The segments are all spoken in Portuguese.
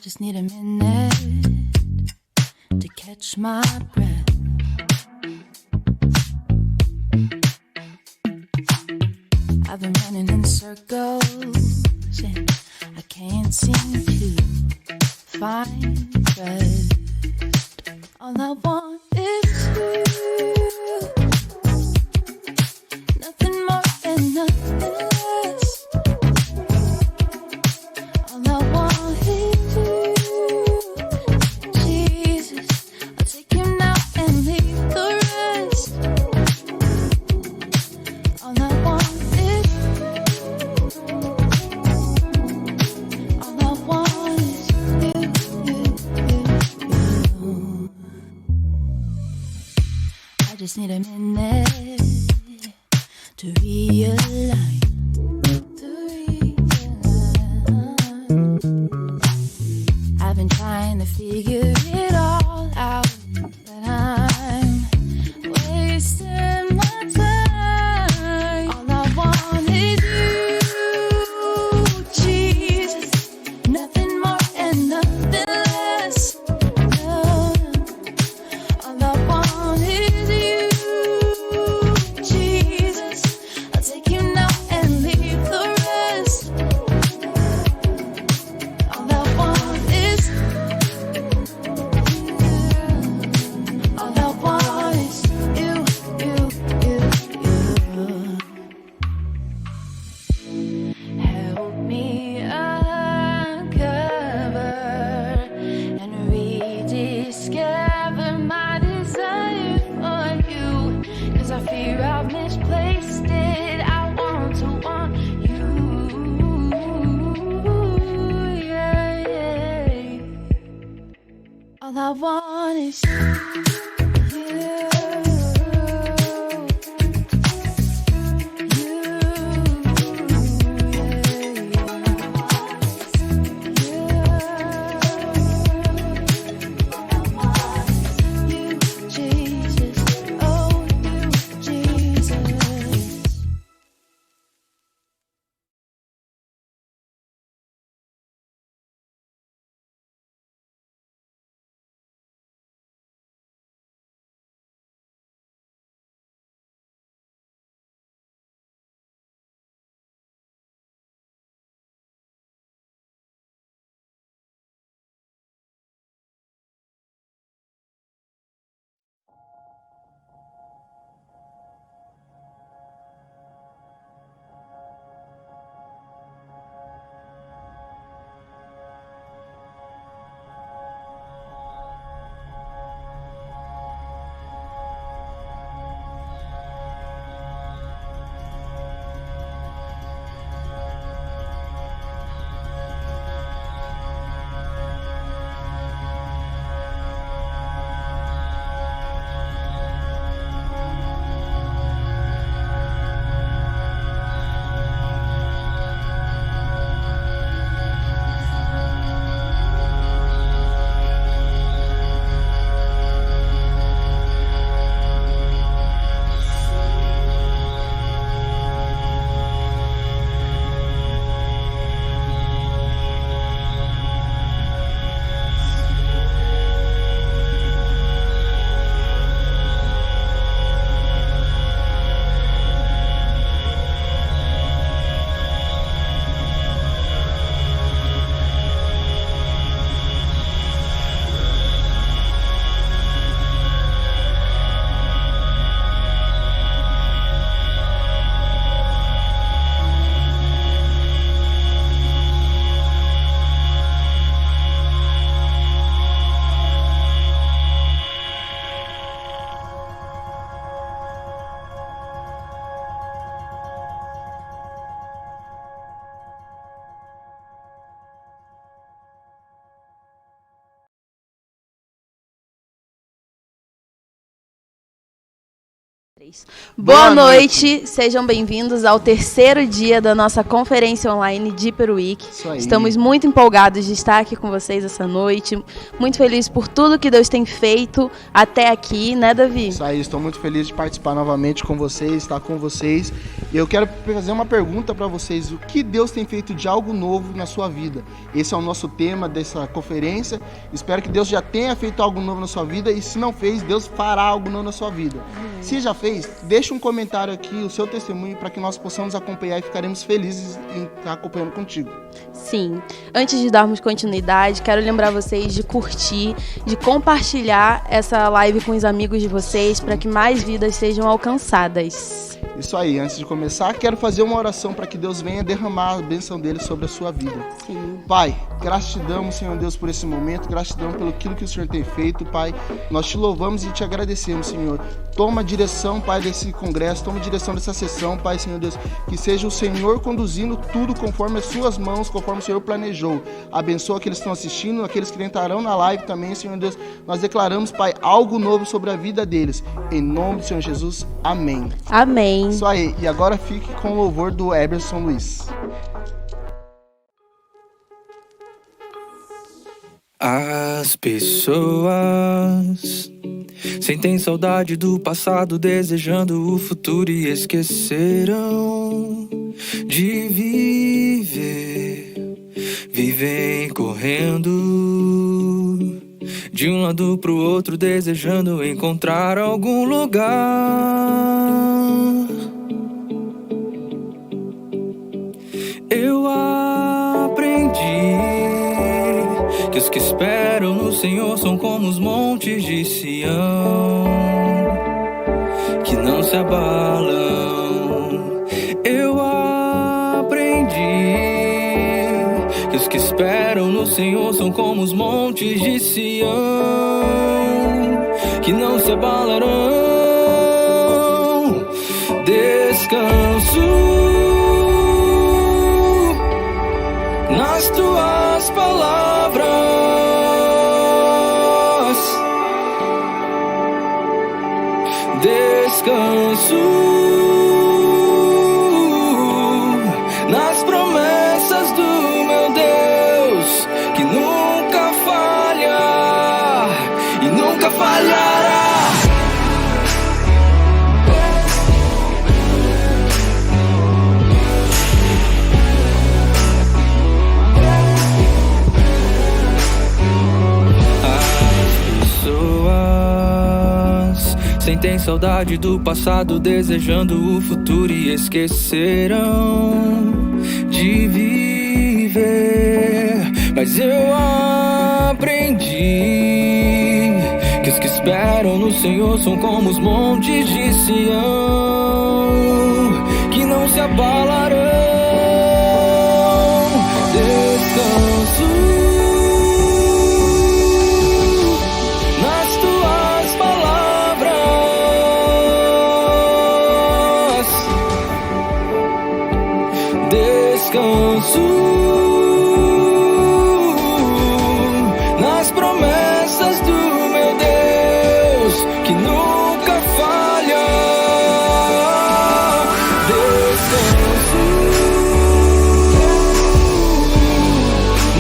just need a minute to catch my breath. I've been running in circles and I can't seem to find rest. All I want is you, nothing more and nothing less. All I want is you, Jesus. I'll take you now and leave the rest. All I want is all I want is you. I just need a minute to realign. I've been trying to figure it all out, but I'm wasting my time. All I want is you, Jesus. Nothing more and nothing less. No, no. All I want is you, Jesus. I'll take you now and leave the rest. All I want is all I want is you, you. Help me uncover and rediscover my desire for you. 'Cause I fear I've misplaced it. I want to want you. Yeah. All I want is you. Boa noite, sejam bem-vindos ao terceiro dia da nossa conferência online Deeper Week. Estamos muito empolgados de estar aqui com vocês essa noite, muito felizes por tudo que Deus tem feito até aqui, né, Davi? Isso aí, estou muito feliz de participar novamente com vocês, estar com vocês. E eu quero fazer uma pergunta para vocês: o que Deus tem feito de algo novo na sua vida? Esse é o nosso tema dessa conferência. Espero que Deus já tenha feito algo novo na sua vida, e se não fez, Deus fará algo novo na sua vida. Se já fez, deixa um comentário aqui, o seu testemunho, para que nós possamos acompanhar e ficaremos felizes em estar acompanhando contigo. Sim. Antes de darmos continuidade, quero lembrar vocês de curtir, de compartilhar essa live com os amigos de vocês, para que mais vidas sejam alcançadas. Isso aí, antes de começar, quero fazer uma oração para que Deus venha derramar a bênção dele sobre a sua vida. Sim. Pai, gratidão, Senhor Deus, por esse momento, gratidão pelo aquilo que o Senhor tem feito, Pai. Nós te louvamos e te agradecemos, Senhor. Toma a direção, Pai, desse congresso, toma a direção dessa sessão, Pai, Senhor Deus, que seja o Senhor conduzindo tudo conforme as suas mãos, conforme o Senhor planejou. Abençoa aqueles que estão assistindo, aqueles que entrarão na live também, Senhor Deus. Nós declaramos, Pai, algo novo sobre a vida deles. Em nome do Senhor Jesus, amém. Amém. Isso aí, e agora fique com o louvor do Eberson Luiz. As pessoas sentem saudade do passado, desejando o futuro e esqueceram de viver. Vivem correndo de um lado pro outro, desejando encontrar algum lugar. Eu aprendi que os que esperam no Senhor são como os montes de Sião, que não se abalam. Eu aprendi que os que esperam no Senhor são como os montes de Sião, que não se abalarão. Descanso nas tuas palavras, descanso nas promessas do meu Deus, que nunca falha e nunca falhará. Sentem saudade do passado, desejando o futuro e esqueceram de viver. Mas eu aprendi que os que esperam no Senhor são como os montes de Sião, que não se abalarão. Descanso nas promessas do meu Deus, que nunca falha. Descanso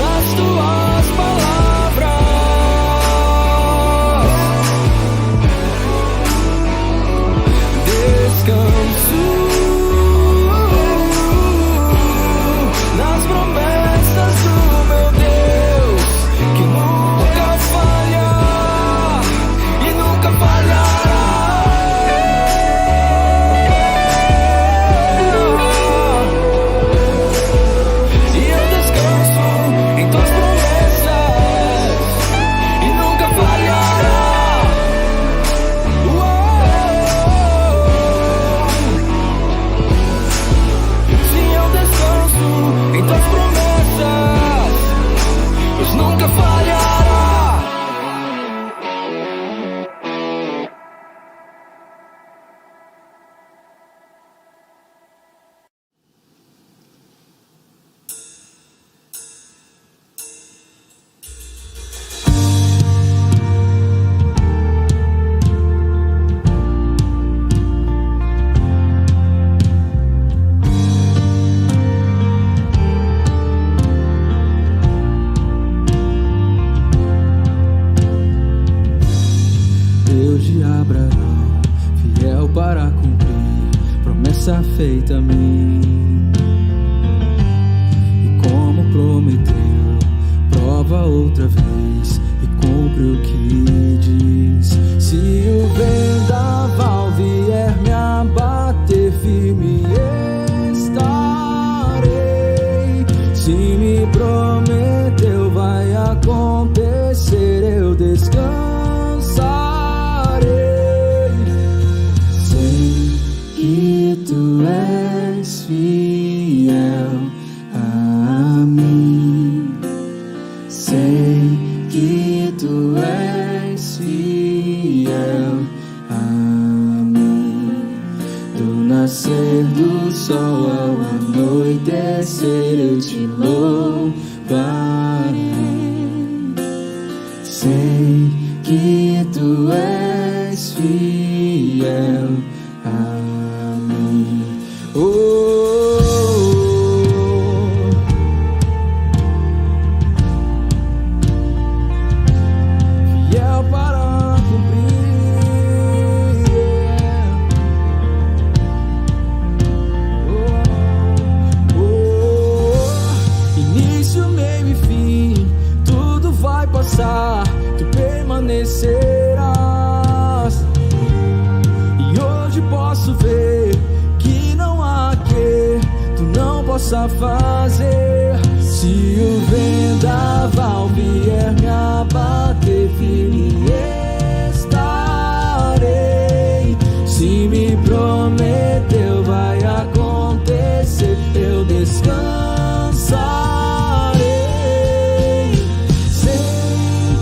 nas tuas palavras, descanso nas promessas promessa feita a mim. E como prometeu, prova outra vez e cumpre o que diz. Se o vendaval vier me abater, firme estarei. Se me prometeu, vai acontecer, eu descansarei. Sei que tu és fiel a mim. Sei que tu és fiel a mim. Do nascer do sol ao anoitecer eu te louvarei. Sei que tu és fiel a mim. Fiel para cumprir. Início, meio e fim, tudo vai passar, tu permanecerás. E hoje posso ver que não há que tu não possa fazer. Se o vendaval vier me abater, firme estarei. Se me prometeu, vai acontecer, eu descansarei. Sei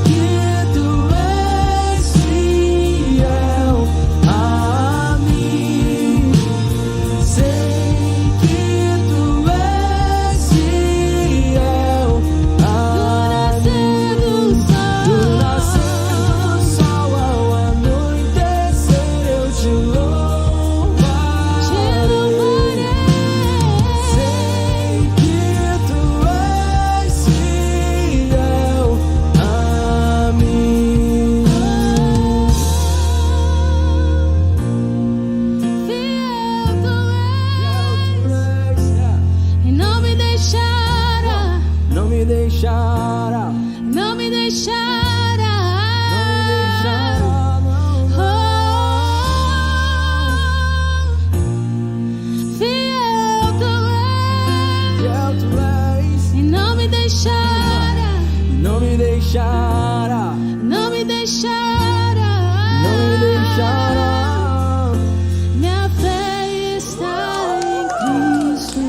que tu és fiel a mim. Sei que tu és fiel a mim. Do nascer do sol ao anoitecer eu te louvarei. Sei que tu és fiel a mim. Fiel tu és, e não me deixará, Não me deixará, não me deixará, não me deixará, não. Fiel tu Fiel tu és, és, e não me deixará, não me deixará, não me deixará, não me deixará. Minha fé está em Cristo,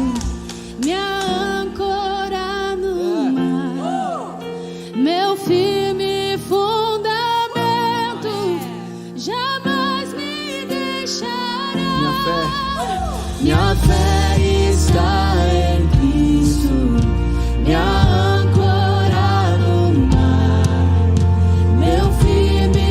minha âncora no mar, meu firme fundamento jamais me deixará. Minha fé está em Cristo, minha âncora no mar, meu firme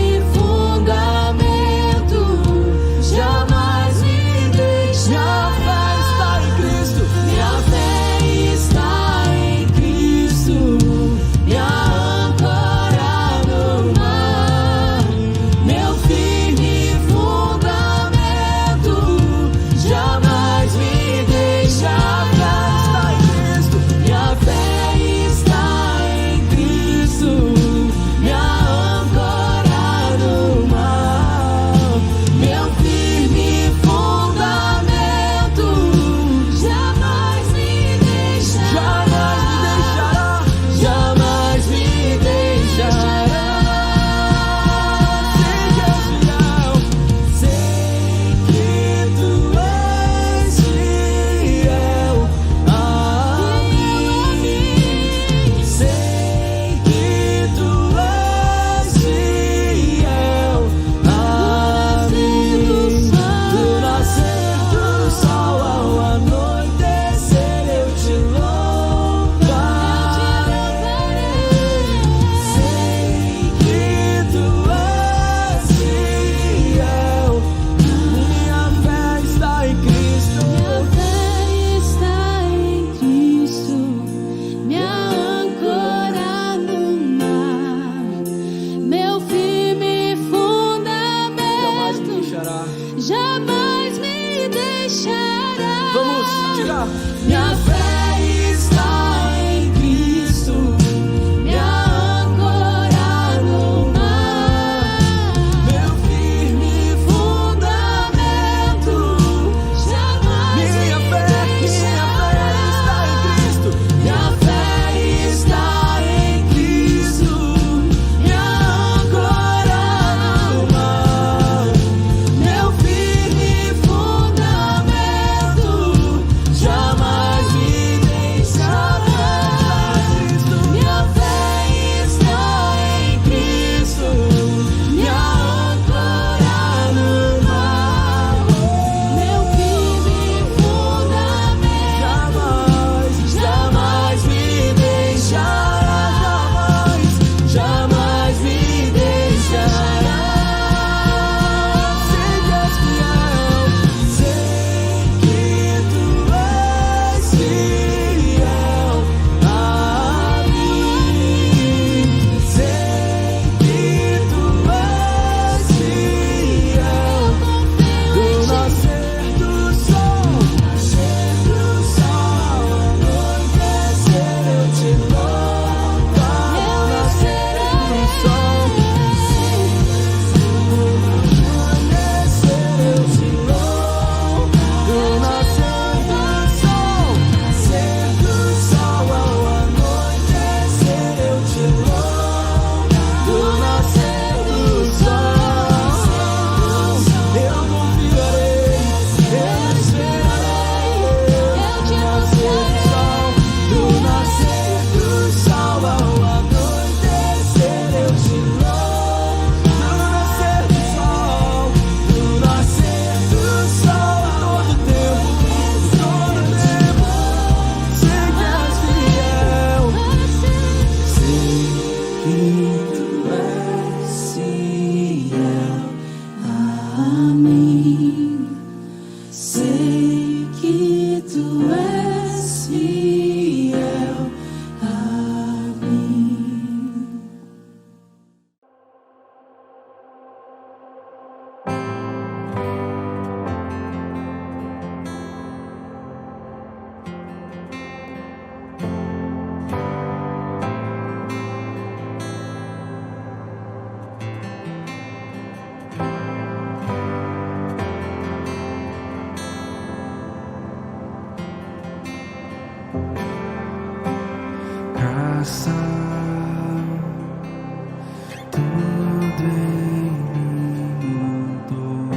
tudo em mim mudou.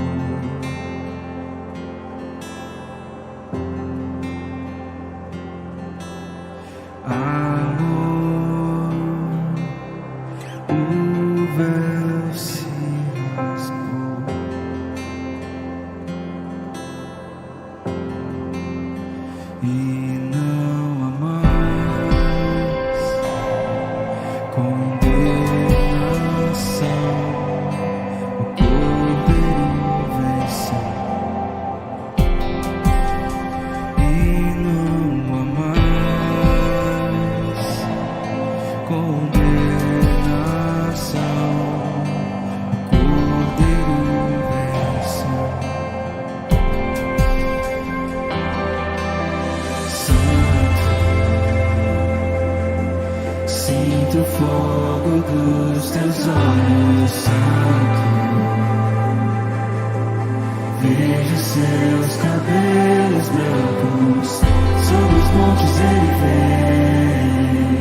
Amor, o véu se raspou e não há mais condenação. O Cordeiro venceu e não há mais condenação. O Cordeiro venceu. Sinto o fogo dos teus olhos, Santo. Vejo seus cabelos brancos. Sobre os montes ele vem,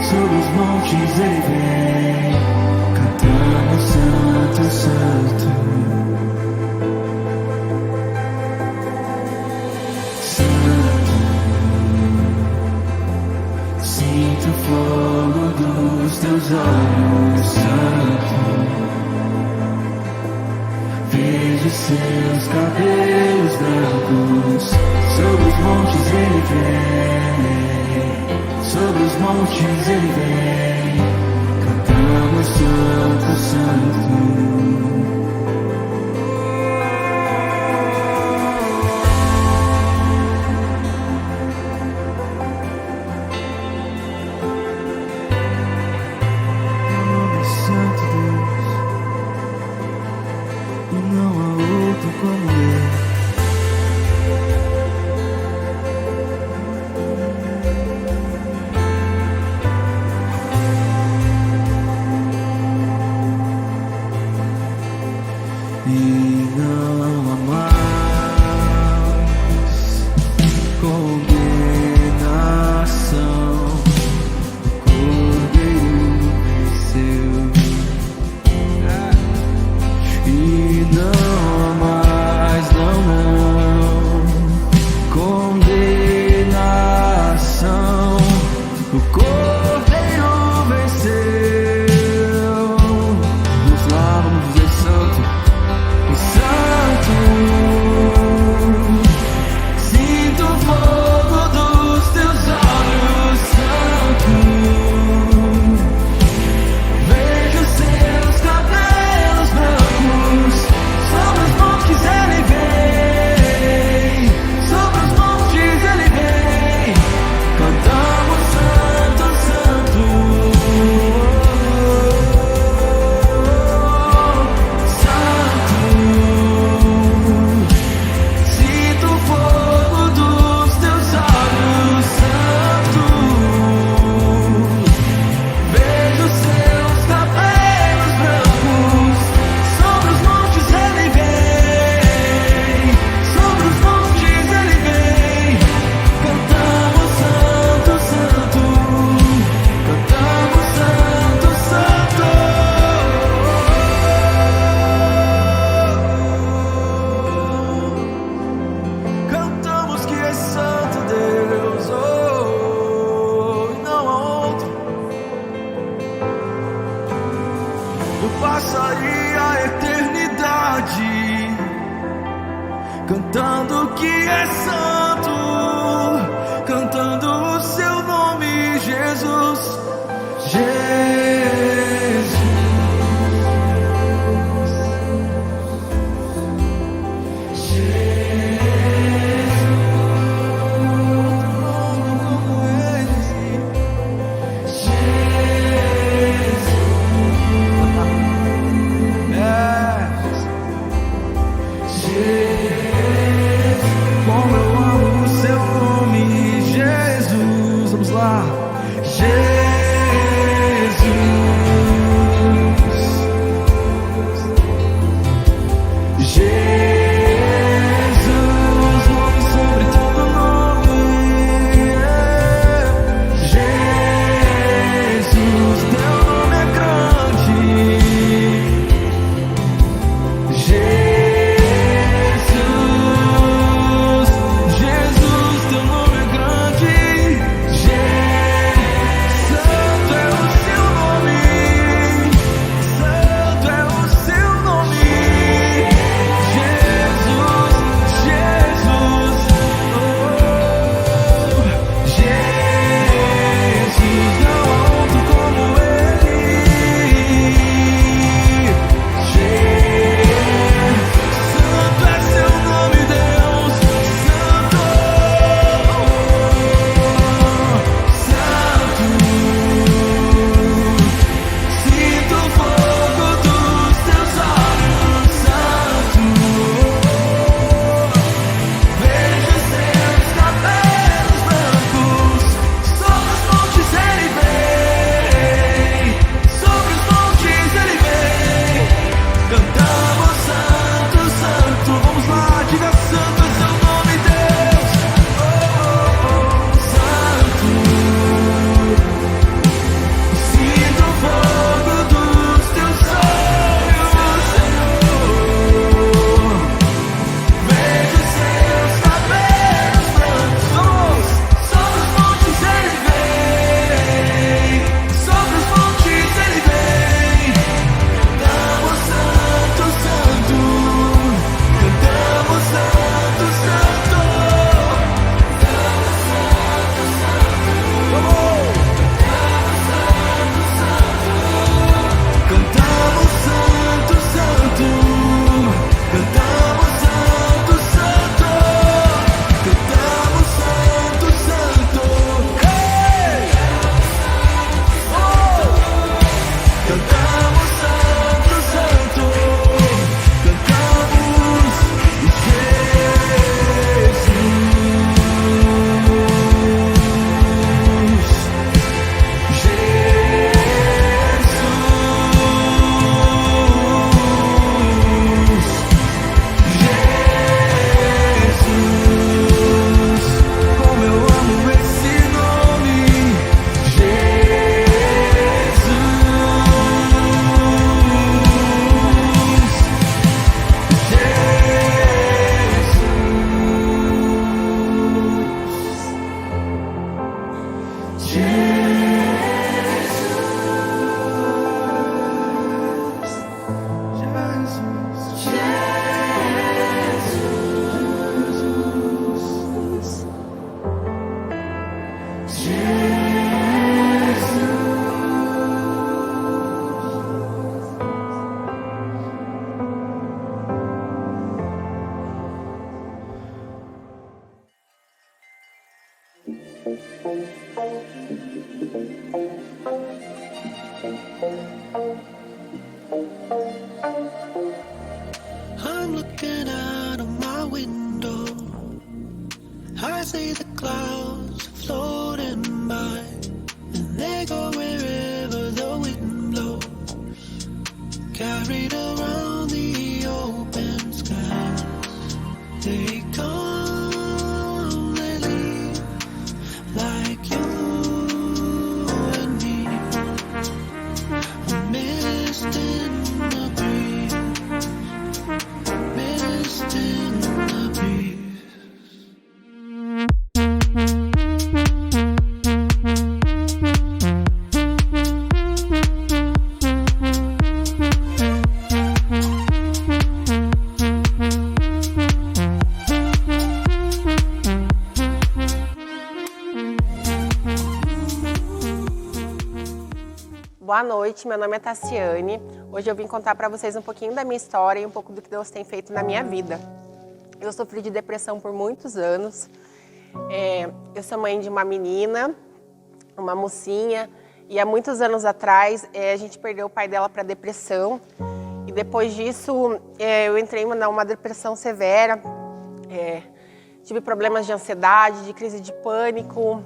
sobre os montes ele vem, cantando Santo, Santo. Sinto o fogo dos teus olhos, Santo. Vejo seus cabelos brancos. Sobre os montes ele vem, sobre os montes ele vem, cantamos Santo, Santo. E não há mais condenação. O Cordeiro venceu e não há mais, não, condenação. O Cordeiro venceu. Vamos lá, vamos dizer Santo. Santo, sinto o fogo dos teus olhos, Santo. Vejo seus cabelos brancos. Sobre os montes ele vem, sobre os montes ele vem, cantamos Santo, Santo. Eu passaria a eternidade cantando que é santo, cantando o seu nome, Jesus, Jesus. Como eu amo o seu nome, Jesus. Vamos lá, Jesus, Jesus, nome sobre todo nome, Jesus. I'm looking out of my window. I see the clouds floating by, and they go wherever the wind blows, carried around the open skies. They come, they leave, like you and me, a mist in the breeze, mist in the breeze. Boa noite, meu nome é Tassiane. Hoje eu vim contar para vocês um pouquinho da minha história e um pouco do que Deus tem feito na minha vida. Eu sofri de depressão por muitos anos. Eu sou mãe de uma menina, uma mocinha, e há muitos anos atrás a gente perdeu o pai dela para depressão. E depois disso eu entrei numa depressão severa. Tive problemas de ansiedade, de crise de pânico,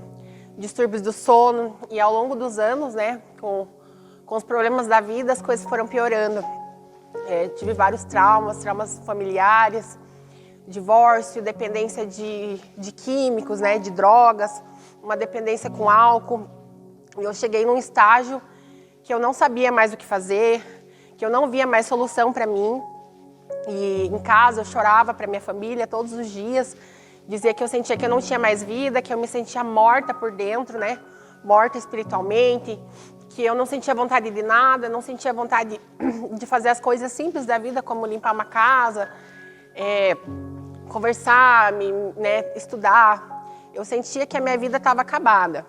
distúrbios do sono, e ao longo dos anos, né, com os problemas da vida, as coisas foram piorando. Tive vários traumas familiares, divórcio, dependência de químicos, né, de drogas, uma dependência com álcool. E eu cheguei num estágio que eu não sabia mais o que fazer, que eu não via mais solução para mim. E em casa eu chorava para minha família todos os dias, dizia que eu sentia que eu não tinha mais vida, que eu me sentia morta por dentro, né, morta espiritualmente, que eu não sentia vontade de nada, não sentia vontade de fazer as coisas simples da vida, como limpar uma casa, conversar, né, estudar. Eu sentia que a minha vida estava acabada.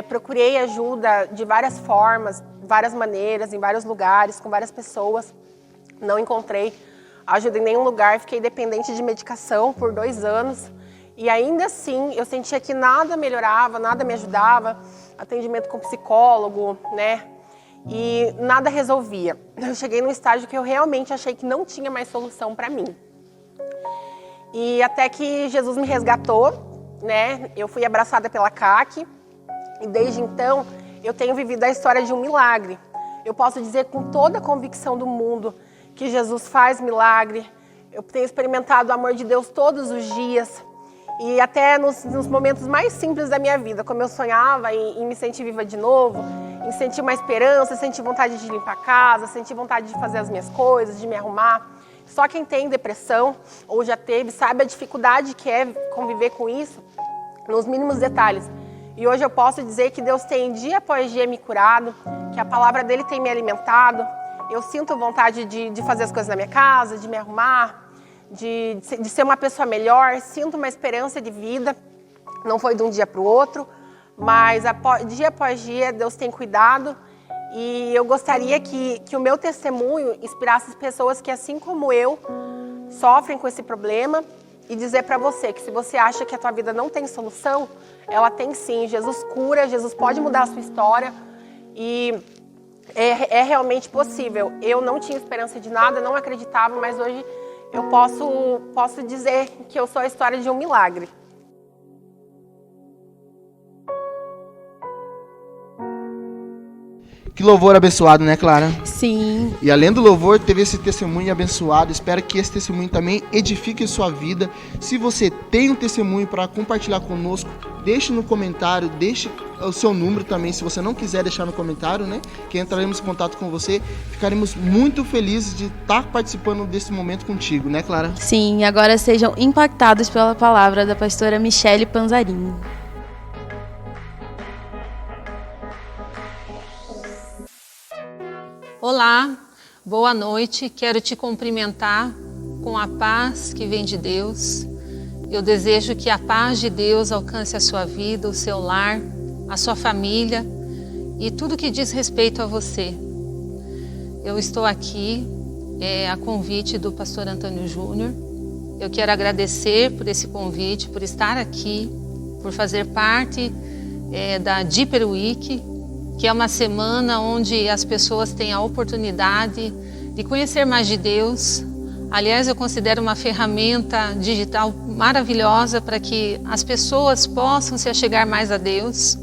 Procurei ajuda de várias formas, várias maneiras, em vários lugares, com várias pessoas. Não encontrei ajuda em nenhum lugar, fiquei dependente de medicação por 2 anos. E ainda assim, eu sentia que nada melhorava, nada me ajudava. Atendimento com psicólogo, né? E nada resolvia. Eu cheguei num estágio que eu realmente achei que não tinha mais solução para mim. E até que Jesus me resgatou, né? Eu fui abraçada pela CAC. E desde então, eu tenho vivido a história de um milagre. Eu posso dizer com toda a convicção do mundo que Jesus faz milagre. Eu tenho experimentado o amor de Deus todos os dias. E até nos momentos mais simples da minha vida, como eu sonhava em me sentir viva de novo, em sentir uma esperança, sentir vontade de limpar a casa, sentir vontade de fazer as minhas coisas, de me arrumar. Só quem tem depressão, ou já teve, sabe a dificuldade que é conviver com isso, nos mínimos detalhes. E hoje eu posso dizer que Deus tem dia após dia me curado, que a palavra dele tem me alimentado. Eu sinto vontade de fazer as coisas na minha casa, de me arrumar, de ser uma pessoa melhor, sinto uma esperança de vida. Não foi de um dia para o outro, mas dia após dia Deus tem cuidado. E eu gostaria que o meu testemunho inspirasse as pessoas que, assim como eu, sofrem com esse problema, e dizer para você que se você acha que a tua vida não tem solução, ela tem sim. Jesus cura, Jesus pode mudar a sua história e é realmente possível. Eu não tinha esperança de nada, não acreditava, mas hoje eu posso dizer que eu sou a história de um milagre. Que louvor abençoado, né, Clara? Sim. E além do louvor, teve esse testemunho abençoado. Espero que esse testemunho também edifique a sua vida. Se você tem um testemunho para compartilhar conosco, deixe no comentário, deixe o seu número também, se você não quiser deixar no comentário, né? Que entraremos em contato com você. Ficaremos muito felizes de estar participando desse momento contigo, né, Clara? Sim, agora sejam impactados pela palavra da pastora Michele Panzarini. Olá, boa noite. Quero te cumprimentar com a paz que vem de Deus. Eu desejo que a paz de Deus alcance a sua vida, o seu lar, a sua família e tudo que diz respeito a você. Eu estou aqui a convite do pastor Antônio Júnior. Eu quero agradecer por esse convite, por estar aqui, por fazer parte da Deeper Week, que é uma semana onde as pessoas têm a oportunidade de conhecer mais de Deus. Aliás, eu considero uma ferramenta digital maravilhosa para que as pessoas possam se achegar mais a Deus.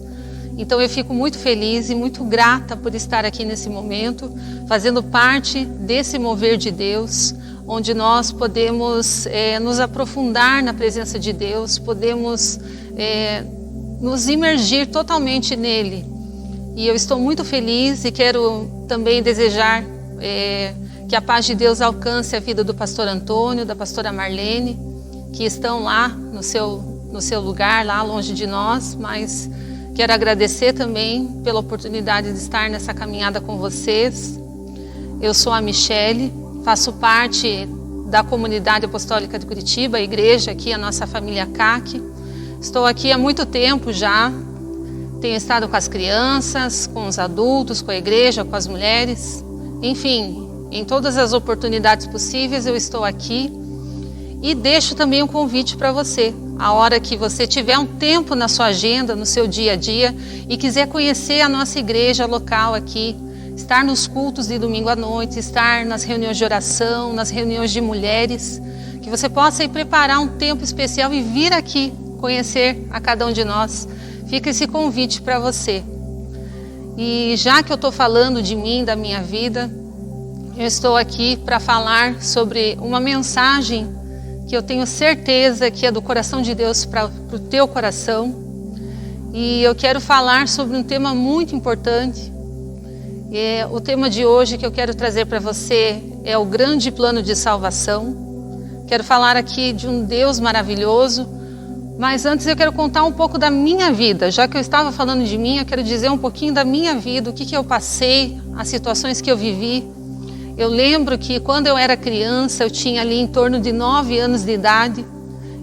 Então eu fico muito feliz e muito grata por estar aqui nesse momento, fazendo parte desse mover de Deus, onde nós podemos nos aprofundar na presença de Deus, podemos nos imergir totalmente nele. E eu estou muito feliz e quero também desejar que a paz de Deus alcance a vida do pastor Antônio, da pastora Marlene, que estão lá no seu lugar, lá longe de nós, mas quero agradecer também pela oportunidade de estar nessa caminhada com vocês. Eu sou a Michele, faço parte da Comunidade Apostólica de Curitiba, a igreja aqui, a nossa família CAC. Estou aqui há muito tempo já. Tenho estado com as crianças, com os adultos, com a igreja, com as mulheres. Enfim, em todas as oportunidades possíveis eu estou aqui. E deixo também um convite para você. A hora que você tiver um tempo na sua agenda, no seu dia a dia, e quiser conhecer a nossa igreja local aqui, estar nos cultos de domingo à noite, estar nas reuniões de oração, nas reuniões de mulheres, que você possa ir preparar um tempo especial e vir aqui conhecer a cada um de nós. Fica esse convite para você. E já que eu estou falando de mim, da minha vida, eu estou aqui para falar sobre uma mensagem que eu tenho certeza que é do coração de Deus para o teu coração. E eu quero falar sobre um tema muito importante. O tema de hoje que eu quero trazer para você é o grande plano de salvação. Quero falar aqui de um Deus maravilhoso. Mas antes eu quero contar um pouco da minha vida. Já que eu estava falando de mim, eu quero dizer um pouquinho da minha vida, o que eu passei, as situações que eu vivi. Eu lembro que quando eu era criança, eu tinha ali em torno de 9 anos de idade.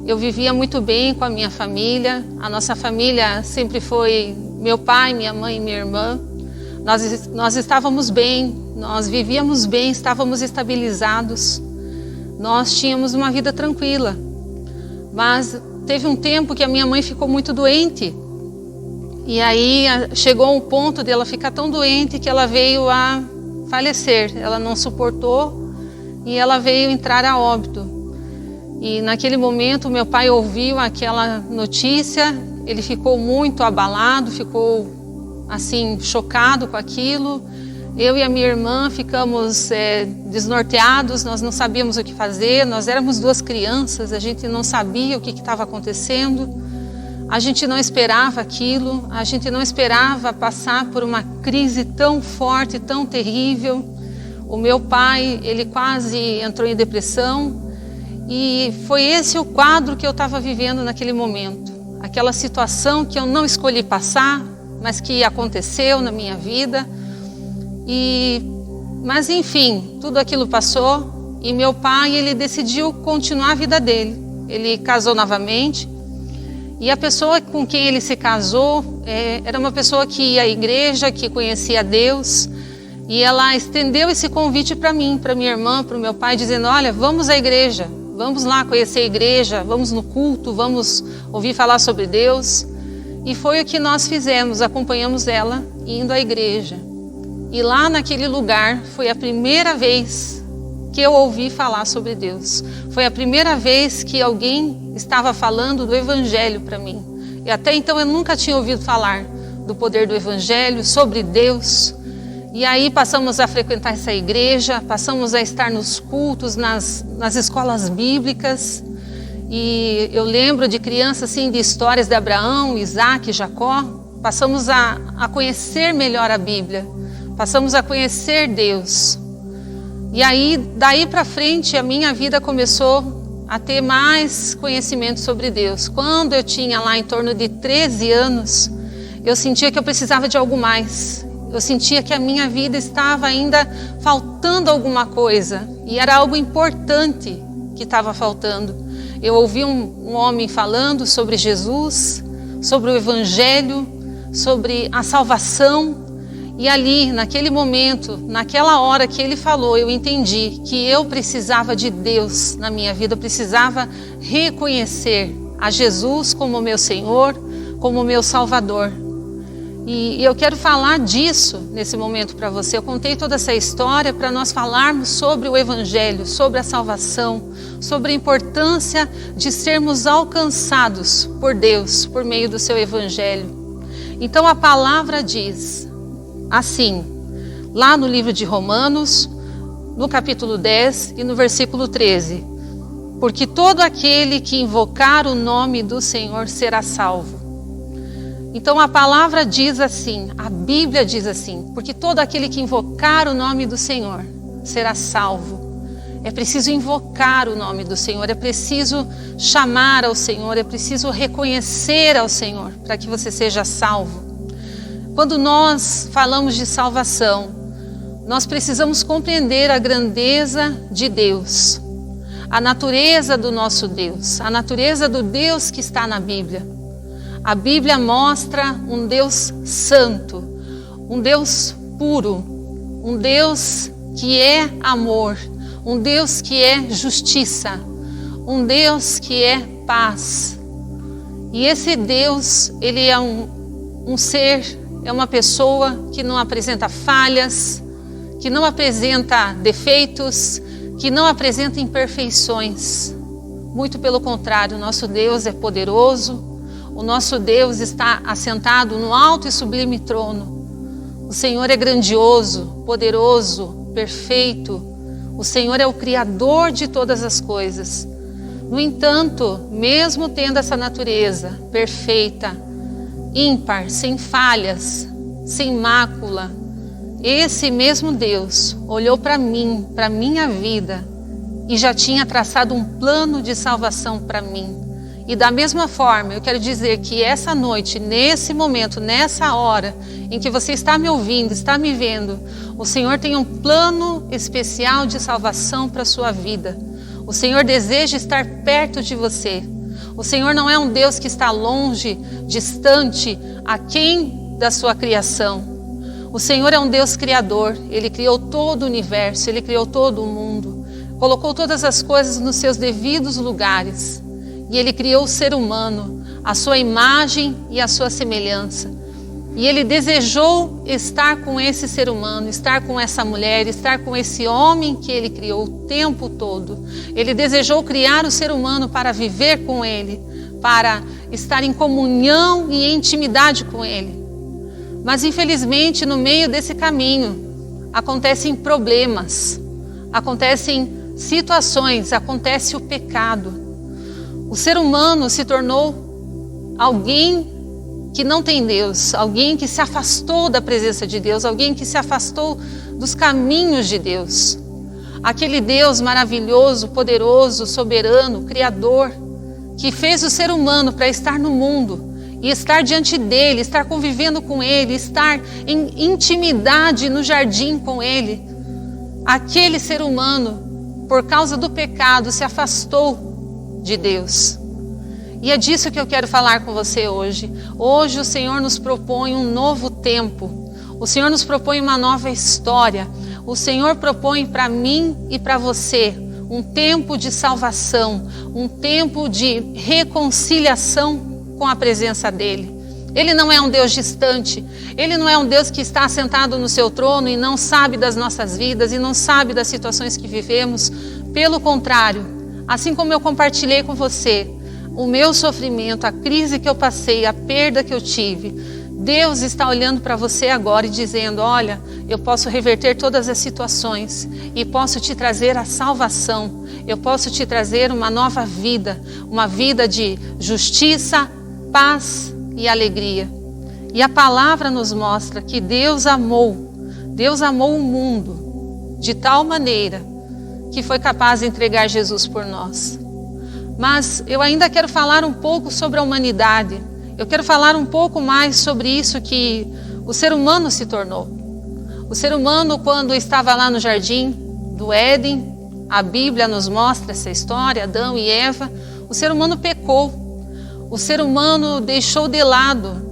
Eu vivia muito bem com a minha família. A nossa família sempre foi meu pai, minha mãe e minha irmã. Nós estávamos bem, nós vivíamos bem, estávamos estabilizados. Nós tínhamos uma vida tranquila. Mas teve um tempo que a minha mãe ficou muito doente. E aí chegou um ponto de ela ficar tão doente que ela veio a falecer. Ela não suportou e ela veio entrar a óbito. E naquele momento meu pai ouviu aquela notícia, ele ficou muito abalado, ficou assim chocado com aquilo. Eu e a minha irmã ficamos desnorteados, nós não sabíamos o que fazer, nós éramos 2 crianças, a gente não sabia o que estava acontecendo, a gente não esperava aquilo, a gente não esperava passar por uma crise tão forte, tão terrível. O meu pai, ele quase entrou em depressão e foi esse o quadro que eu estava vivendo naquele momento. Aquela situação que eu não escolhi passar, mas que aconteceu na minha vida. Mas enfim, tudo aquilo passou e meu pai, ele decidiu continuar a vida dele. Ele casou novamente e a pessoa com quem ele se casou era uma pessoa que ia à igreja, que conhecia Deus, e ela estendeu esse convite para mim, para minha irmã, para o meu pai, dizendo: olha, vamos à igreja, vamos lá conhecer a igreja, vamos no culto, vamos ouvir falar sobre Deus. E foi o que nós fizemos, acompanhamos ela indo à igreja. E lá naquele lugar foi a primeira vez que eu ouvi falar sobre Deus. Foi a primeira vez que alguém estava falando do Evangelho para mim. E até então eu nunca tinha ouvido falar do poder do Evangelho, sobre Deus. E aí passamos a frequentar essa igreja, passamos a estar nos cultos, nas escolas bíblicas. E eu lembro de criança assim, de histórias de Abraão, Isaac, Jacó. Passamos a conhecer melhor a Bíblia. Passamos a conhecer Deus. E aí, daí para frente, a minha vida começou a ter mais conhecimento sobre Deus. Quando eu tinha lá em torno de 13 anos, eu sentia que eu precisava de algo mais. Eu sentia que a minha vida estava ainda faltando alguma coisa. E era algo importante que estava faltando. Eu ouvi um homem falando sobre Jesus, sobre o Evangelho, sobre a salvação. E ali, naquele momento, naquela hora que ele falou, eu entendi que eu precisava de Deus na minha vida. Eu precisava reconhecer a Jesus como meu Senhor, como meu Salvador. E eu quero falar disso nesse momento para você. Eu contei toda essa história para nós falarmos sobre o Evangelho, sobre a salvação, sobre a importância de sermos alcançados por Deus por meio do seu Evangelho. Então a palavra diz assim, lá no livro de Romanos, no capítulo 10 e no versículo 13: porque todo aquele que invocar o nome do Senhor será salvo. Então a palavra diz assim, a Bíblia diz assim: porque todo aquele que invocar o nome do Senhor será salvo. É preciso invocar o nome do Senhor, é preciso chamar ao Senhor, é preciso reconhecer ao Senhor para que você seja salvo. Quando nós falamos de salvação, nós precisamos compreender a grandeza de Deus, a natureza do nosso Deus, a natureza do Deus que está na Bíblia. A Bíblia mostra um Deus santo, um Deus puro, um Deus que é amor, um Deus que é justiça, um Deus que é paz. E esse Deus, ele é um ser, é uma pessoa que não apresenta falhas, que não apresenta defeitos, que não apresenta imperfeições. Muito pelo contrário, o nosso Deus é poderoso. O nosso Deus está assentado no alto e sublime trono. O Senhor é grandioso, poderoso, perfeito. O Senhor é o Criador de todas as coisas. No entanto, mesmo tendo essa natureza perfeita, ímpar, sem falhas, sem mácula, esse mesmo Deus olhou para mim, para minha vida, e já tinha traçado um plano de salvação para mim. E da mesma forma, eu quero dizer que essa noite, nesse momento, nessa hora em que você está me ouvindo, está me vendo, o Senhor tem um plano especial de salvação para a sua vida. O Senhor deseja estar perto de você. O Senhor não é um Deus que está longe, distante, aquém da sua criação. O Senhor é um Deus criador. Ele criou todo o universo, Ele criou todo o mundo. Colocou todas as coisas nos seus devidos lugares. E Ele criou o ser humano, a sua imagem e a sua semelhança. E Ele desejou estar com esse ser humano, estar com essa mulher, estar com esse homem que Ele criou o tempo todo. Ele desejou criar o ser humano para viver com Ele, para estar em comunhão e em intimidade com Ele. Mas infelizmente no meio desse caminho acontecem problemas, acontecem situações, acontece o pecado. O ser humano se tornou alguém que não tem Deus, alguém que se afastou da presença de Deus, alguém que se afastou dos caminhos de Deus. Aquele Deus maravilhoso, poderoso, soberano, criador, que fez o ser humano para estar no mundo e estar diante dele, estar convivendo com ele, estar em intimidade no jardim com ele. Aquele ser humano, por causa do pecado, se afastou de Deus. E é disso que eu quero falar com você hoje. Hoje o Senhor nos propõe um novo tempo. O Senhor nos propõe uma nova história. O Senhor propõe para mim e para você um tempo de salvação, um tempo de reconciliação com a presença dEle. Ele não é um Deus distante. Ele não é um Deus que está sentado no seu trono e não sabe das nossas vidas e não sabe das situações que vivemos. Pelo contrário, assim como eu compartilhei com você o meu sofrimento, a crise que eu passei, a perda que eu tive, Deus está olhando para você agora e dizendo: olha, eu posso reverter todas as situações e posso te trazer a salvação. Eu posso te trazer uma nova vida, uma vida de justiça, paz e alegria. E a palavra nos mostra que Deus amou o mundo de tal maneira que foi capaz de entregar Jesus por nós. Mas eu ainda quero falar um pouco sobre a humanidade. Eu quero falar um pouco mais sobre isso que o ser humano se tornou. O ser humano, quando estava lá no jardim do Éden, a Bíblia nos mostra essa história, Adão e Eva, o ser humano pecou. O ser humano deixou de lado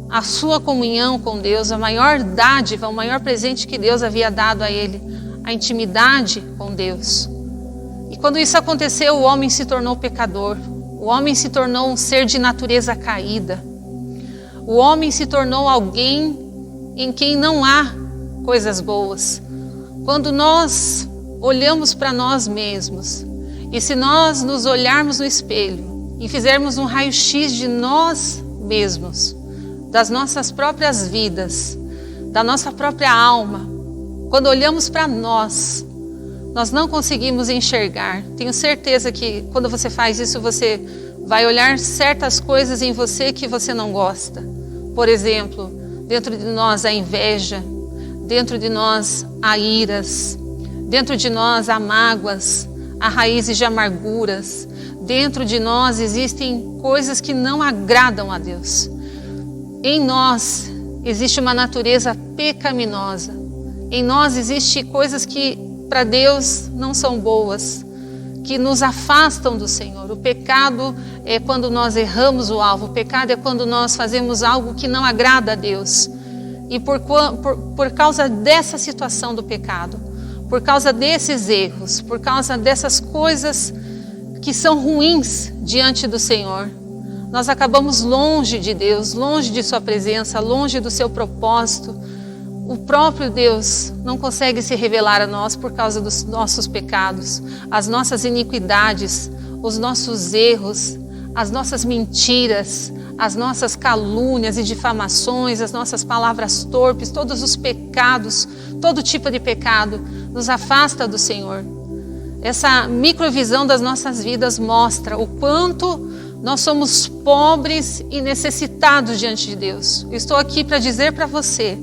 a sua comunhão com Deus, a maior dádiva, o maior presente que Deus havia dado a ele, a intimidade com Deus. E quando isso aconteceu, o homem se tornou pecador. O homem se tornou um ser de natureza caída. O homem se tornou alguém em quem não há coisas boas. Quando nós olhamos para nós mesmos, e se nós nos olharmos no espelho e fizermos um raio-x de nós mesmos, das nossas próprias vidas, da nossa própria alma, quando olhamos para nós não conseguimos enxergar. Tenho certeza que quando você faz isso, você vai olhar certas coisas em você que você não gosta. Por exemplo, dentro de nós há inveja, dentro de nós há iras, dentro de nós há mágoas, há raízes de amarguras. Dentro de nós existem coisas que não agradam a Deus. Em nós existe uma natureza pecaminosa. Em nós existem coisas que para Deus não são boas, que nos afastam do Senhor. O pecado é quando nós erramos o alvo. O pecado é quando nós fazemos algo que não agrada a Deus. E por causa dessa situação do pecado, por causa desses erros, por causa dessas coisas que são ruins diante do Senhor, nós acabamos longe de Deus, longe de sua presença, longe do seu propósito. O próprio Deus não consegue se revelar a nós por causa dos nossos pecados, as nossas iniquidades, os nossos erros, as nossas mentiras, as nossas calúnias e difamações, as nossas palavras torpes, todos os pecados, todo tipo de pecado nos afasta do Senhor. Essa microvisão das nossas vidas mostra o quanto nós somos pobres e necessitados diante de Deus. Eu estou aqui para dizer para você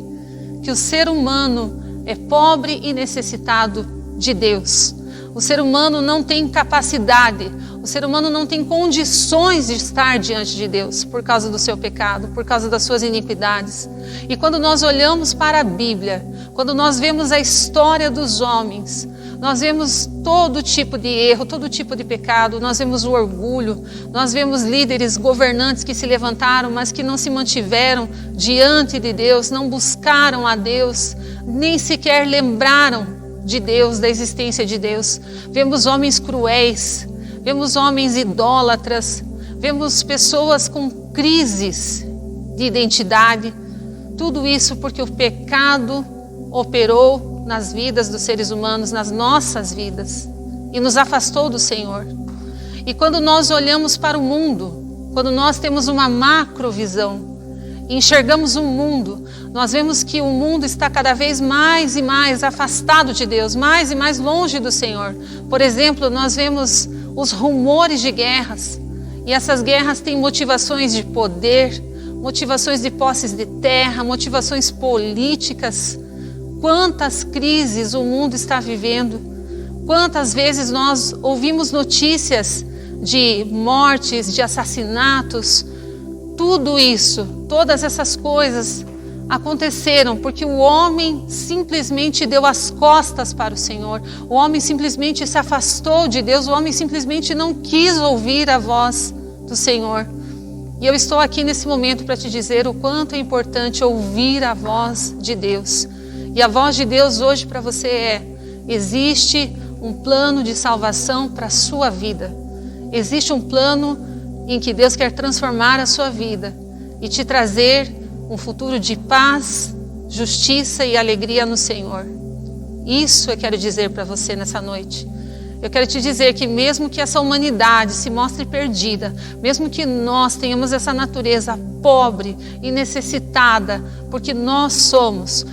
que o ser humano é pobre e necessitado de Deus. O ser humano não tem capacidade, o ser humano não tem condições de estar diante de Deus por causa do seu pecado, por causa das suas iniquidades. E quando nós olhamos para a Bíblia, quando nós vemos a história dos homens, nós vemos todo tipo de erro, todo tipo de pecado, nós vemos o orgulho, nós vemos líderes, governantes que se levantaram, mas que não se mantiveram diante de Deus, não buscaram a Deus, nem sequer lembraram de Deus, da existência de Deus. Vemos homens cruéis, vemos homens idólatras, vemos pessoas com crises de identidade, tudo isso porque o pecado operou nas vidas dos seres humanos, nas nossas vidas, e nos afastou do Senhor. E quando nós olhamos para o mundo, quando nós temos uma macrovisão, enxergamos o mundo, nós vemos que o mundo está cada vez mais e mais afastado de Deus, mais e mais longe do Senhor. Por exemplo, nós vemos os rumores de guerras, e essas guerras têm motivações de poder, motivações de posses de terra, motivações políticas. Quantas crises o mundo está vivendo, quantas vezes nós ouvimos notícias de mortes, de assassinatos. Tudo isso, todas essas coisas aconteceram porque o homem simplesmente deu as costas para o Senhor, o homem simplesmente se afastou de Deus, o homem simplesmente não quis ouvir a voz do Senhor. E eu estou aqui nesse momento para te dizer o quanto é importante ouvir a voz de Deus. E a voz de Deus hoje para você é: existe um plano de salvação para a sua vida. Existe um plano em que Deus quer transformar a sua vida e te trazer um futuro de paz, justiça e alegria no Senhor. Isso eu quero dizer para você nessa noite. Eu quero te dizer que mesmo que essa humanidade se mostre perdida, mesmo que nós tenhamos essa natureza pobre e necessitada, porque nós somos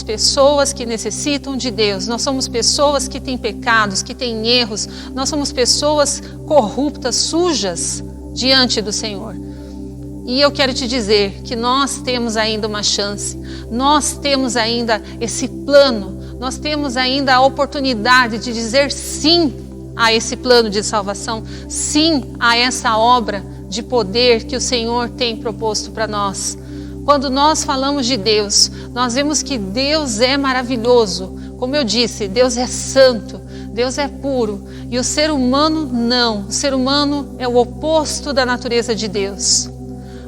pessoas que necessitam de Deus, nós somos pessoas que têm pecados, que têm erros, nós somos pessoas corruptas, sujas diante do Senhor. E eu quero te dizer que nós temos ainda uma chance, nós temos ainda esse plano, nós temos ainda a oportunidade de dizer sim a esse plano de salvação, sim a essa obra de poder que o Senhor tem proposto para nós. Quando nós falamos de Deus, nós vemos que Deus é maravilhoso. Como eu disse, Deus é santo, Deus é puro. E o ser humano não. O ser humano é o oposto da natureza de Deus.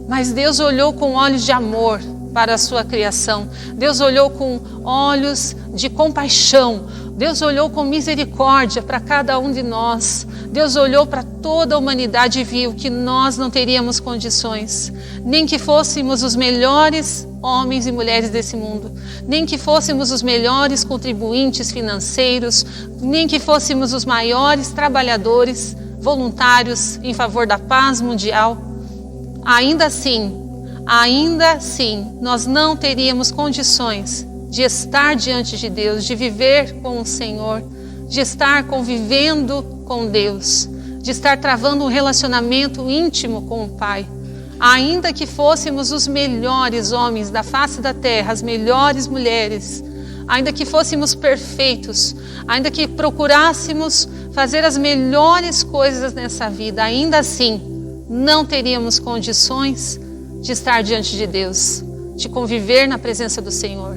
Mas Deus olhou com olhos de amor para a sua criação. Deus olhou com olhos de compaixão. Deus olhou com misericórdia para cada um de nós. Deus olhou para toda a humanidade e viu que nós não teríamos condições, nem que fôssemos os melhores homens e mulheres desse mundo, nem que fôssemos os melhores contribuintes financeiros, nem que fôssemos os maiores trabalhadores voluntários em favor da paz mundial. Ainda assim, nós não teríamos condições de estar diante de Deus, de viver com o Senhor, de estar convivendo com Deus, de estar travando um relacionamento íntimo com o Pai. Ainda que fôssemos os melhores homens da face da terra, as melhores mulheres, ainda que fôssemos perfeitos, ainda que procurássemos fazer as melhores coisas nessa vida, ainda assim não teríamos condições de estar diante de Deus, de conviver na presença do Senhor.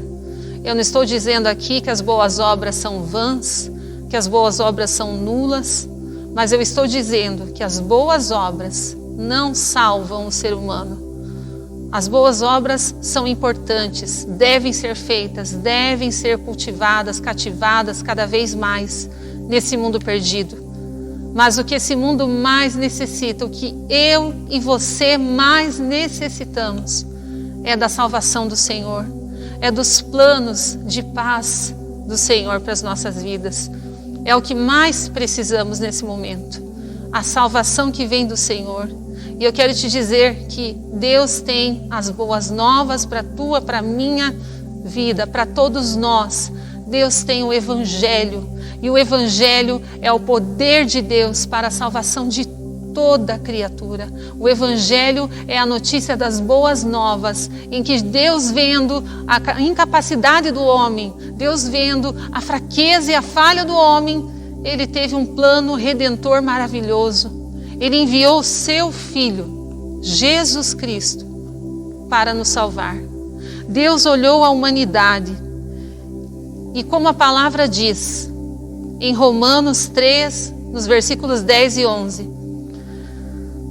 Eu não estou dizendo aqui que as boas obras são vãs, que as boas obras são nulas, mas eu estou dizendo que as boas obras não salvam o ser humano. As boas obras são importantes, devem ser feitas, devem ser cultivadas, cativadas cada vez mais nesse mundo perdido. Mas o que esse mundo mais necessita, o que eu e você mais necessitamos, é da salvação do Senhor, é dos planos de paz do Senhor para as nossas vidas. É o que mais precisamos nesse momento, a salvação que vem do Senhor. E eu quero te dizer que Deus tem as boas novas para a tua, para a minha vida, para todos nós. Deus tem o Evangelho, e o Evangelho é o poder de Deus para a salvação de toda criatura. O Evangelho é a notícia das boas novas, em que Deus, vendo a incapacidade do homem, Deus vendo a fraqueza e a falha do homem, Ele teve um plano redentor maravilhoso. Ele enviou o seu Filho, Jesus Cristo, para nos salvar. Deus olhou a humanidade e, como a palavra diz, em Romanos 3, nos versículos 10 e 11,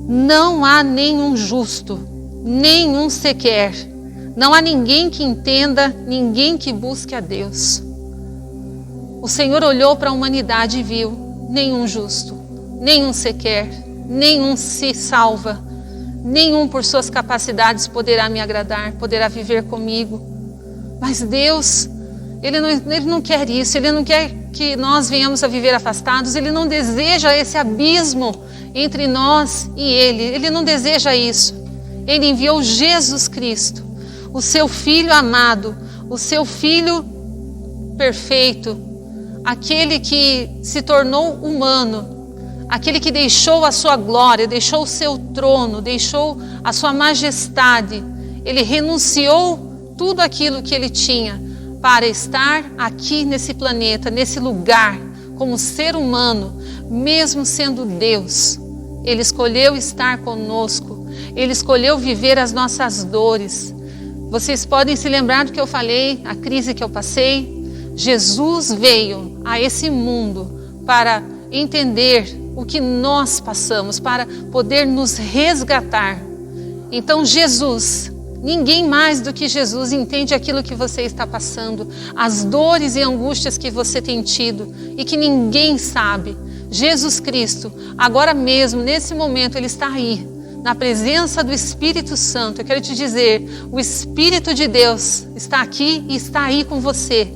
não há nenhum justo, nenhum sequer. Não há ninguém que entenda, ninguém que busque a Deus. O Senhor olhou para a humanidade e viu nenhum justo, nenhum sequer, nenhum se salva, nenhum por suas capacidades poderá me agradar, poderá viver comigo. Mas Deus, Ele não quer isso, Ele não quer que nós venhamos a viver afastados, Ele não deseja esse abismo entre nós e Ele não deseja isso. Ele enviou Jesus Cristo, o seu Filho amado, o seu Filho perfeito, aquele que se tornou humano, aquele que deixou a sua glória, deixou o seu trono, deixou a sua majestade. Ele renunciou tudo aquilo que ele tinha para estar aqui nesse planeta, nesse lugar, como ser humano, mesmo sendo Deus. Ele escolheu estar conosco, Ele escolheu viver as nossas dores. Vocês podem se lembrar do que eu falei, a crise que eu passei. Jesus veio a esse mundo para entender o que nós passamos, para poder nos resgatar. Então Jesus, ninguém mais do que Jesus entende aquilo que você está passando, as dores e angústias que você tem tido e que ninguém sabe. Jesus Cristo, agora mesmo, nesse momento, Ele está aí, na presença do Espírito Santo. Eu quero te dizer, o Espírito de Deus está aqui e está aí com você.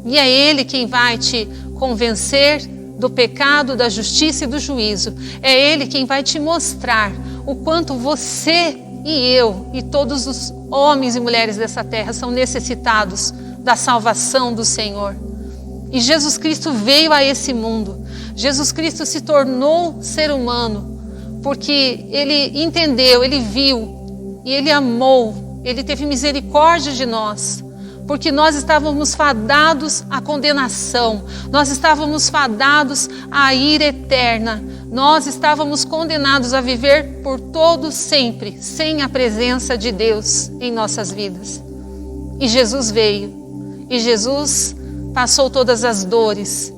E é Ele quem vai te convencer do pecado, da justiça e do juízo. É Ele quem vai te mostrar o quanto você e eu e todos os homens e mulheres dessa terra são necessitados da salvação do Senhor. E Jesus Cristo veio a esse mundo. Jesus Cristo se tornou ser humano porque Ele entendeu, Ele viu e Ele amou, Ele teve misericórdia de nós. Porque nós estávamos fadados à condenação, nós estávamos fadados à ira eterna, Nós estávamos condenados a viver por todo sempre, sem a presença de Deus em nossas vidas. E Jesus veio, e Jesus passou todas as dores,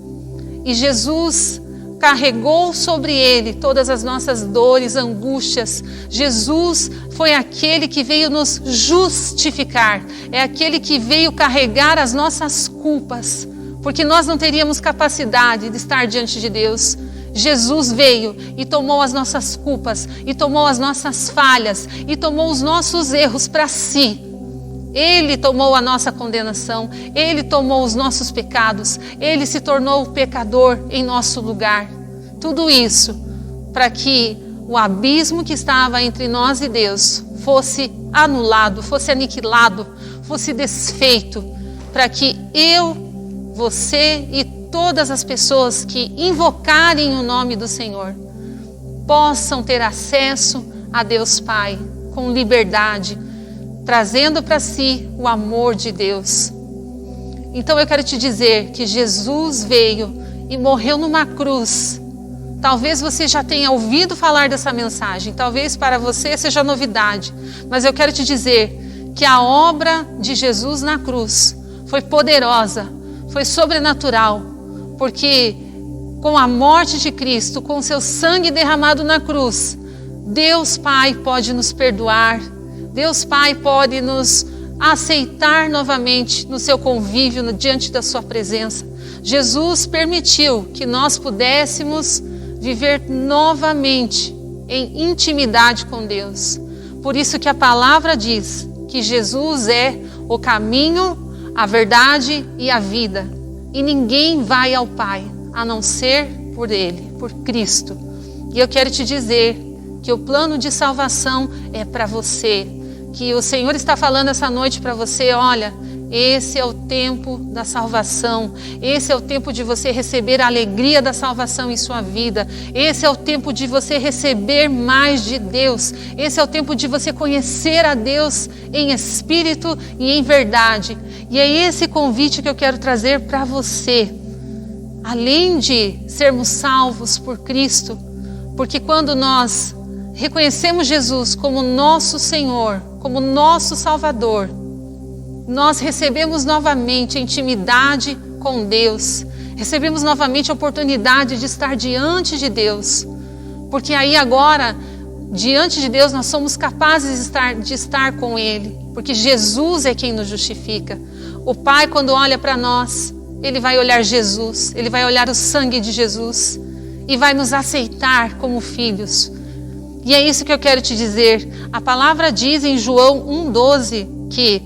e Jesus carregou sobre Ele todas as nossas dores, angústias. Jesus foi aquele que veio nos justificar, é aquele que veio carregar as nossas culpas, porque nós não teríamos capacidade de estar diante de Deus. Jesus veio e tomou as nossas culpas, e tomou as nossas falhas, e tomou os nossos erros para si. Ele tomou a nossa condenação, Ele tomou os nossos pecados, Ele se tornou o pecador em nosso lugar. Tudo isso para que o abismo que estava entre nós e Deus fosse anulado, fosse aniquilado, fosse desfeito, para que eu, você e todas as pessoas que invocarem o nome do Senhor possam ter acesso a Deus Pai com liberdade, trazendo para si o amor de Deus. Então eu quero te dizer que Jesus veio e morreu numa cruz. Talvez você já tenha ouvido falar dessa mensagem, talvez para você seja novidade, mas eu quero te dizer que a obra de Jesus na cruz foi poderosa, foi sobrenatural, porque com a morte de Cristo, com seu sangue derramado na cruz, Deus Pai pode nos perdoar, Deus Pai pode nos aceitar novamente no seu convívio, diante da sua presença. Jesus permitiu que nós pudéssemos viver novamente em intimidade com Deus. Por isso que a palavra diz que Jesus é o caminho, a verdade e a vida. E ninguém vai ao Pai a não ser por Ele, por Cristo. E eu quero te dizer que o plano de salvação é para você. Que o Senhor está falando essa noite para você, olha, esse é o tempo da salvação, esse é o tempo de você receber a alegria da salvação em sua vida, esse é o tempo de você receber mais de Deus, esse é o tempo de você conhecer a Deus em espírito e em verdade. E é esse convite que eu quero trazer para você, além de sermos salvos por Cristo, porque quando nós reconhecemos Jesus como nosso Senhor, como nosso Salvador, nós recebemos novamente a intimidade com Deus, recebemos novamente a oportunidade de estar diante de Deus, porque aí agora, diante de Deus, nós somos capazes de estar com Ele, porque Jesus é quem nos justifica. O Pai, quando olha para nós, Ele vai olhar Jesus, Ele vai olhar o sangue de Jesus e vai nos aceitar como filhos. E é isso que eu quero te dizer. A palavra diz em João 1,12 que,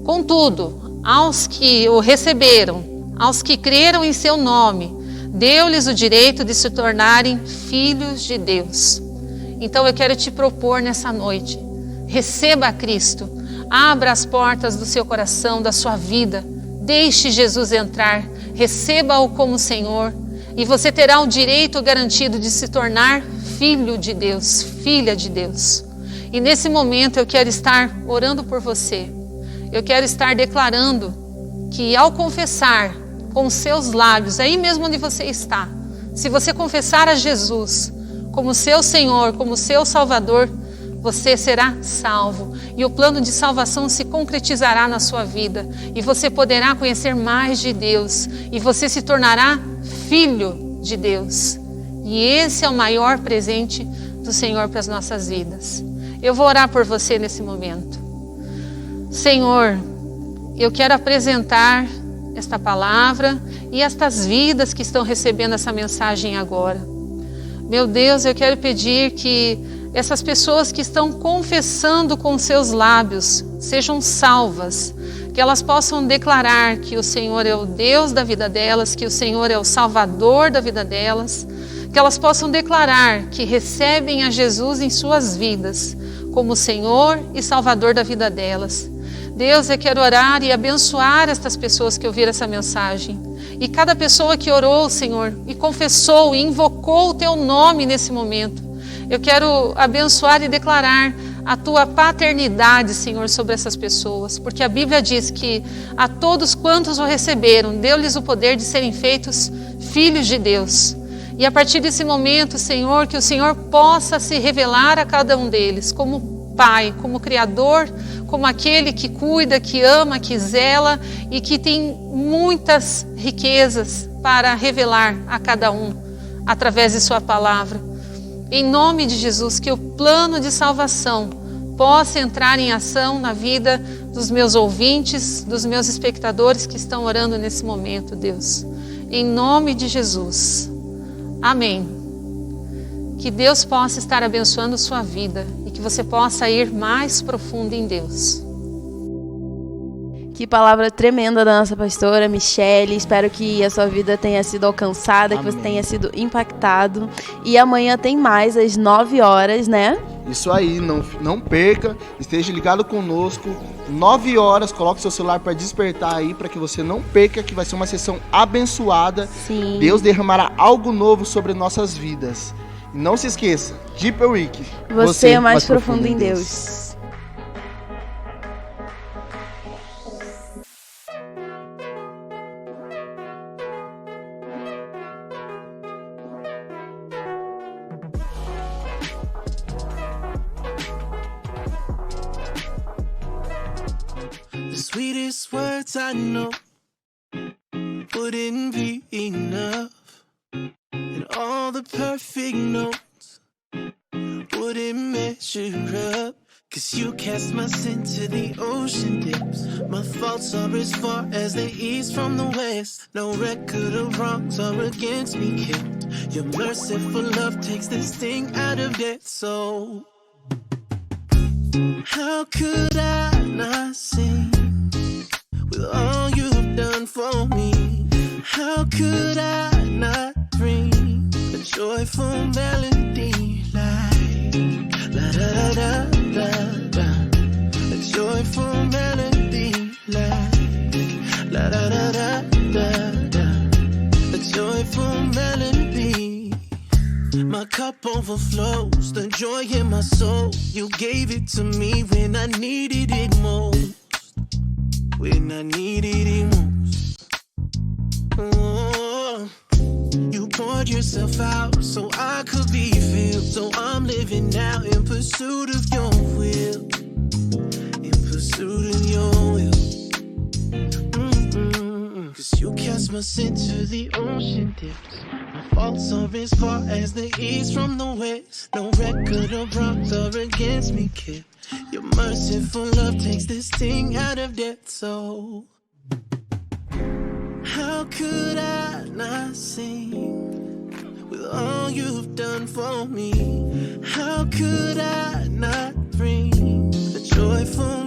contudo, aos que o receberam, aos que creram em seu nome, deu-lhes o direito de se tornarem filhos de Deus. Então eu quero te propor nessa noite, receba a Cristo, abra as portas do seu coração, da sua vida, deixe Jesus entrar, receba-o como Senhor, e você terá o direito garantido de se tornar filho de Deus, filha de Deus. E nesse momento eu quero estar orando por você. Eu quero estar declarando que ao confessar com os seus lábios, aí mesmo onde você está, se você confessar a Jesus como seu Senhor, como seu Salvador, você será salvo. E o plano de salvação se concretizará na sua vida. E você poderá conhecer mais de Deus. E você se tornará filho de Deus. E esse é o maior presente do Senhor para as nossas vidas. Eu vou orar por você nesse momento. Senhor, eu quero apresentar esta palavra e estas vidas que estão recebendo essa mensagem agora. Meu Deus, eu quero pedir que essas pessoas que estão confessando com seus lábios sejam salvas, que elas possam declarar que o Senhor é o Deus da vida delas, que o Senhor é o Salvador da vida delas, que elas possam declarar que recebem a Jesus em suas vidas como Senhor e Salvador da vida delas. Deus, eu quero orar e abençoar estas pessoas que ouviram essa mensagem. E cada pessoa que orou, Senhor, e confessou e invocou o Teu nome nesse momento, eu quero abençoar e declarar a Tua paternidade, Senhor, sobre essas pessoas. Porque a Bíblia diz que a todos quantos o receberam, deu-lhes o poder de serem feitos filhos de Deus. E a partir desse momento, Senhor, que o Senhor possa se revelar a cada um deles como Pai, como Criador, como aquele que cuida, que ama, que zela e que tem muitas riquezas para revelar a cada um através de sua palavra. Em nome de Jesus, que o plano de salvação possa entrar em ação na vida dos meus ouvintes, dos meus espectadores que estão orando nesse momento, Deus. Em nome de Jesus. Amém. Que Deus possa estar abençoando sua vida e que você possa ir mais profundo em Deus. Que palavra tremenda da nossa pastora Michele. Espero que a sua vida tenha sido alcançada, Amém. que você tenha sido impactado. E amanhã tem mais às 9 horas, né? Isso aí, não perca, esteja ligado conosco, 9 horas, coloque seu celular para despertar aí, para que você não perca, que vai ser uma sessão abençoada. Sim. Deus derramará algo novo sobre nossas vidas. E não se esqueça, Deeper Week. Você é mais profundo em Deus. The sweetest words I know wouldn't be enough, and all the perfect notes wouldn't measure up. 'Cause you cast my sin to the ocean depths. My faults are as far as the east from the west. No record of wrongs are against me kept. Your merciful love takes the sting out of death. So how could I not sing with all you've done for me? How could I not bring a joyful melody like la da da da da, a joyful melody like la da da da da da, a joyful melody. My cup overflows, the joy in my soul. You gave it to me when I needed it most. When I needed it most. Oh, you poured yourself out so I could be filled. So I'm living now in pursuit of your will. In pursuit of your will. 'Cause you cast my sin to the ocean depths. My faults are as far as the east from the west. No record of wrongs are against me kept. Your merciful love takes this sting out of death. So how could I not sing with all you've done for me? How could I not bring a joyful